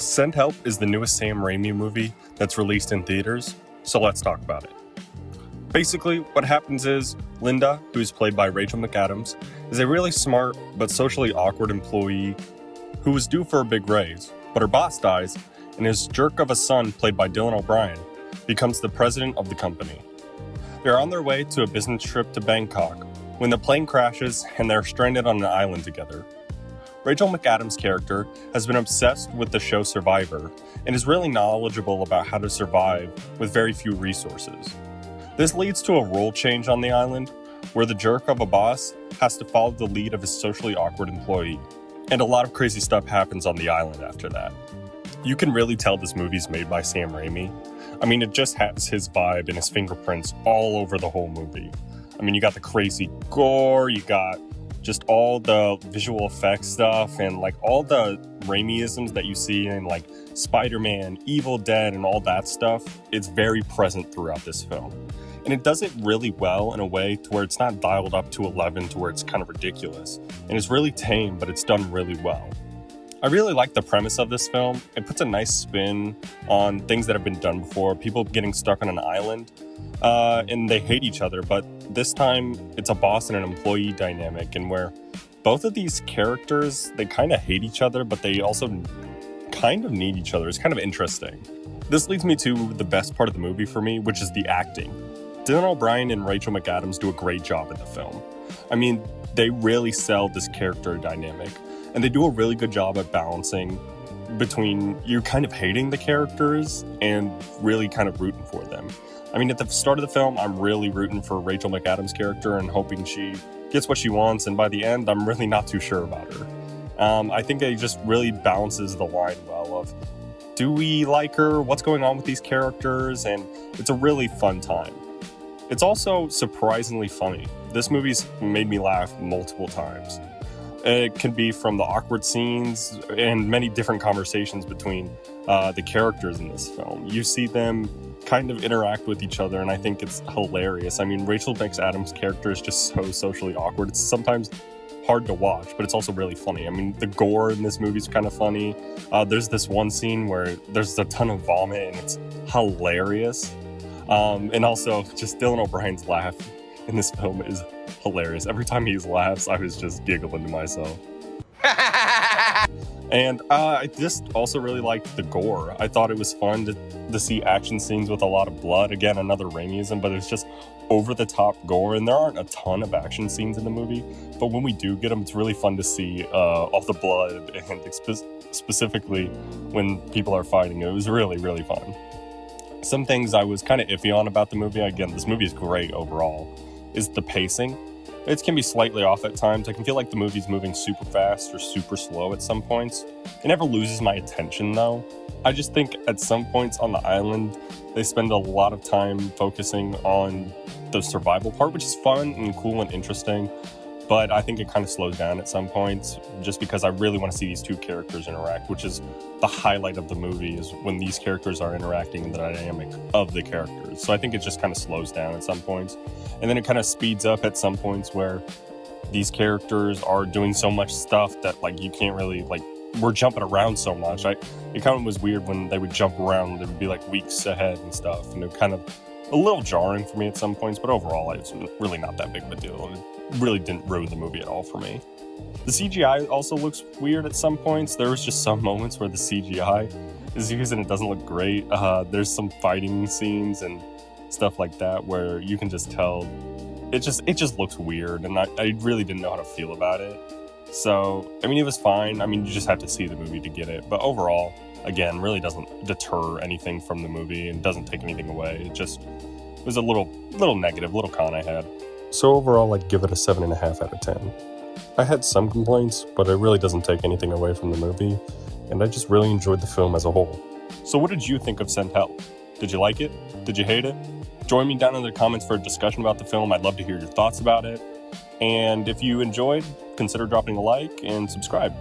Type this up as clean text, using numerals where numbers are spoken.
Send Help is the newest Sam Rami movie that's released in theaters, so let's talk about it. Basically, what happens is Linda, who's played by Rachel McAdams, is a really smart but socially awkward employee who was due for a big raise, but her boss dies, and his jerk of a son, played by Dylan O'Brien, becomes the president of the company. They're on their way to a business trip to Bangkok when the plane crashes and they're stranded on an island together. Rachel McAdams' character has been obsessed with the show Survivor and is really knowledgeable about how to survive with very few resources. This leads to a role change on the island, where the jerk of a boss has to follow the lead of his socially awkward employee. And a lot of crazy stuff happens on the island after that. You can really tell this movie's made by Sam Rami. I mean, it just has his vibe and his fingerprints all over the whole movie. I mean, you got the crazy gore, you got just all the visual effects stuff, and like all the Raimi-isms that you see in like Spider-Man, Evil Dead, and all that stuff. It's very present throughout this film. And it does it really well in a way to where it's not dialed up to 11 to where it's kind of ridiculous. And it's really tame, but it's done really well. I really like the premise of this film. It puts a nice spin on things that have been done before. People getting stuck on an island, and they hate each other. But this time, it's a boss and an employee dynamic, and where both of these characters, they kind of hate each other, but they also kind of need each other. It's kind of interesting. This leads me to the best part of the movie for me, which is the acting. Dylan O'Brien and Rachel McAdams do a great job in the film. I mean, they really sell this character dynamic, and they do a really good job at balancing between you kind of hating the characters and really kind of rooting for them. I mean, at the start of the film, I'm really rooting for Rachel McAdams' character and hoping she gets what she wants, and by the end, I'm really not too sure about her. I think it just really balances the line well of, do we like her? What's going on with these characters? And it's a really fun time. It's also surprisingly funny. This movie's made me laugh multiple times. It can be from the awkward scenes and many different conversations between the characters in this film. You see them kind of interact with each other, and I think it's hilarious. I mean, Rachel McAdams' character is just so socially awkward. It's sometimes hard to watch, but it's also really funny. I mean, the gore in this movie is kind of funny. There's this one scene where there's a ton of vomit, and it's hilarious. And also, just Dylan O'Brien's laugh in this film is hilarious. Every time he laughs, I was just giggling to myself. And I just also really liked the gore. I thought it was fun to see action scenes with a lot of blood. Again, another Raimiism, but it's just over-the-top gore. And there aren't a ton of action scenes in the movie, but when we do get them, it's really fun to see all the blood, and specifically when people are fighting. It was really, really fun. Some things I was kind of iffy on about the movie, again, this movie is great overall, is the pacing. It can be slightly off at times. I can feel like the movie's moving super fast or super slow at some points. It never loses my attention though. I just think at some points on the island, they spend a lot of time focusing on the survival part, which is fun and cool and interesting. But I think it kind of slows down at some points just because I really want to see these two characters interact, which is the highlight of the movie, is when these characters are interacting and the dynamic of the characters. So I think it just kind of slows down at some points. And then it kind of speeds up at some points where these characters are doing so much stuff that like you can't really we're jumping around so much. It kind of was weird when they would jump around. It would be like weeks ahead and stuff. And it kind of a little jarring for me at some points, but overall it's really not that big of a deal. It really didn't ruin the movie at all for me. The CGI also looks weird at some points. There was just some moments where the CGI is used and it doesn't look great. There's some fighting scenes and stuff like that where you can just tell it just looks weird, and I really didn't know how to feel about it. So, I mean, it was fine. I mean, you just have to see the movie to get it. But overall, again, really doesn't deter anything from the movie and doesn't take anything away. It just was a little negative, little con I had. So overall, I'd give it a 7.5 out of 10. I had some complaints, but it really doesn't take anything away from the movie, and I just really enjoyed the film as a whole. So what did you think of Send Help? Did you like it? Did you hate it? Join me down in the comments for a discussion about the film. I'd love to hear your thoughts about it. And if you enjoyed, consider dropping a like and subscribe.